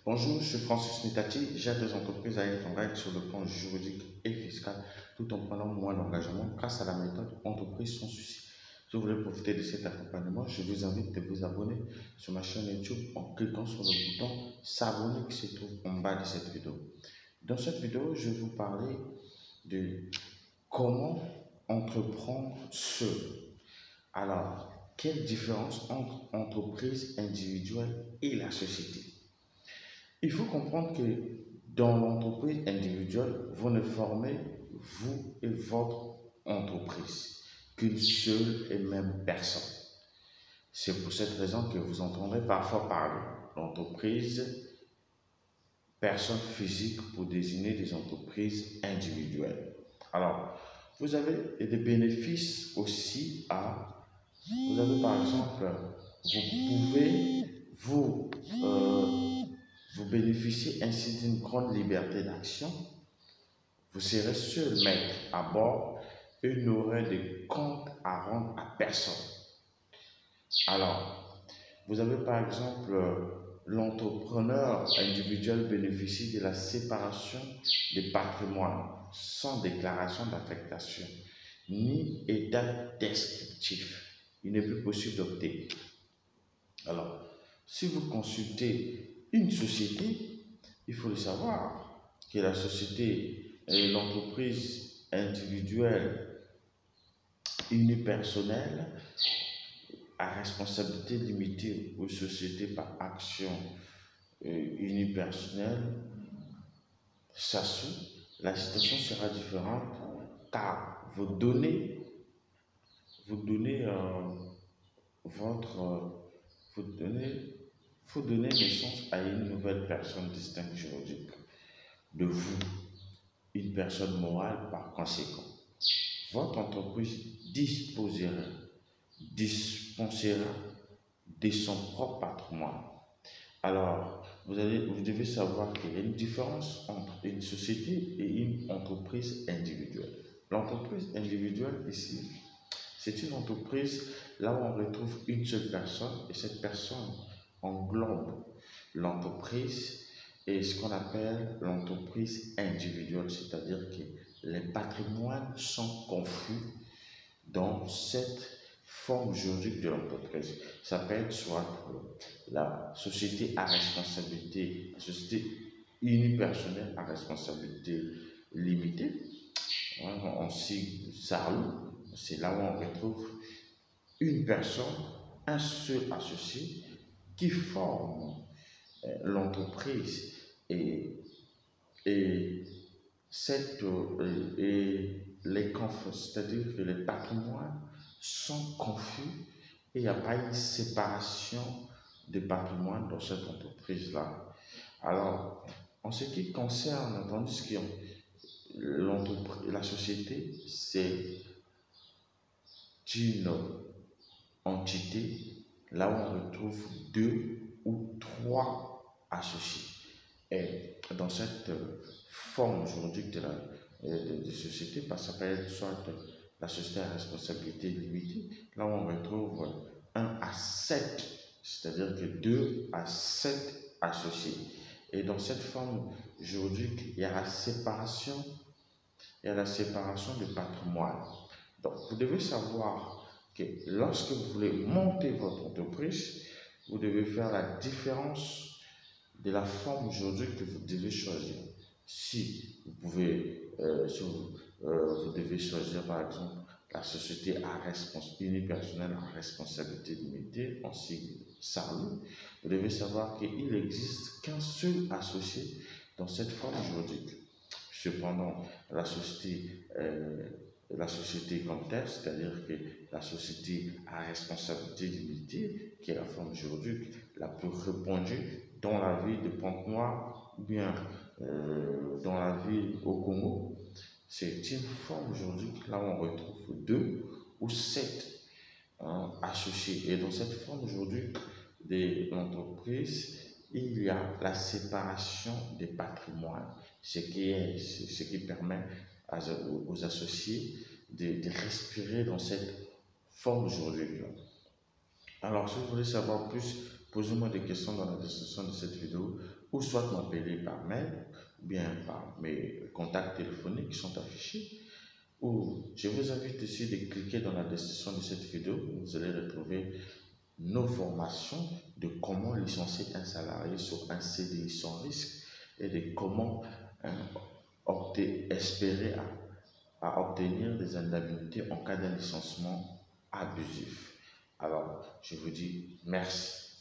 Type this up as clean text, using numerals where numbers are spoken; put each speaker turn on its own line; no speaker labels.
Bonjour, je suis Francis Nitati. J'aide les entreprises à être en règle sur le plan juridique et fiscal tout en prenant moins d'engagement grâce à la méthode entreprise sans souci. Si vous voulez profiter de cet accompagnement, je vous invite à vous abonner sur ma chaîne YouTube en cliquant sur le bouton s'abonner qui se trouve en bas de cette vidéo. Dans cette vidéo, je vais vous parler de comment entreprendre seul. Alors, quelle différence entre entreprise individuelle et la société? Il faut comprendre que dans l'entreprise individuelle, vous ne formez, vous et votre entreprise, qu'une seule et même personne. C'est pour cette raison que vous entendrez parfois parler d'entreprise, personne physique pour désigner des entreprises individuelles. Alors, vous avez des bénéfices aussi vous avez par exemple, vous pouvez vous bénéficiez ainsi d'une grande liberté d'action. Vous serez seul maître à bord et n'aurez de compte à rendre à personne. Alors, vous avez par exemple l'entrepreneur individuel bénéficie de la séparation des patrimoines sans déclaration d'affectation ni état descriptif. Il n'est plus possible d'opter. Alors, si vous consultez une société, il faut le savoir que la société et l'entreprise individuelle unipersonnelle à responsabilité limitée aux sociétés par action unipersonnelle SASU, la situation sera différente car vous donnez faut donner naissance à une nouvelle personne distincte juridique de vous, une personne morale par conséquent. Votre entreprise dispensera de son propre patrimoine. Alors, vous devez savoir qu'il y a une différence entre une société et une entreprise individuelle. L'entreprise individuelle ici, c'est une entreprise là où on retrouve une seule personne et cette personne englobe l'entreprise et ce qu'on appelle l'entreprise individuelle, c'est-à-dire que les patrimoines sont confus dans cette forme juridique de l'entreprise. Ça peut être soit la société à responsabilité, la société unipersonnelle à responsabilité limitée, on signe SARL, c'est là où on retrouve une personne, un seul associé qui forme l'entreprise et les conflits, c'est-à-dire que les patrimoines sont confus et il n'y a pas une séparation des patrimoines dans cette entreprise-là. Alors, en ce qui concerne, tandis que la société, c'est une entité là où on retrouve 2 ou 3 associés. Et dans cette forme juridique de société, ça peut être soit la société à responsabilité limitée, là où on retrouve 1 à 7, c'est-à-dire que 2 à 7 associés. Et dans cette forme juridique, il y a la séparation de patrimoine. Donc, vous devez savoir que lorsque vous voulez monter votre entreprise, vous devez faire la différence de la forme juridique que vous devez choisir. Si vous devez choisir par exemple la société unipersonnelle à responsabilité limitée, en sigle SARL, vous devez savoir qu'il n'existe qu'un seul associé dans cette forme juridique. Cependant, la société comme telle, c'est-à-dire que la société à responsabilité limitée, qui est la forme juridique la plus répandue dans la ville de Pointe-Noire ou bien dans la ville au Congo, c'est une forme juridique là où on retrouve 2 ou 7 associés. Et dans cette forme juridique de l'entreprise, il y a la séparation des patrimoines, ce qui permet aux associés de respirer dans cette forme juridique-là. Alors, si vous voulez savoir plus, posez-moi des questions dans la description de cette vidéo ou soit m'appeler par mail, ou bien par mes contacts téléphoniques qui sont affichés, ou je vous invite aussi de cliquer dans la description de cette vidéo où vous allez retrouver nos formations de comment licencier un salarié sur un CDI sans risque et de comment espérer à obtenir des indemnités en cas d'un licenciement abusif. Alors, je vous dis merci.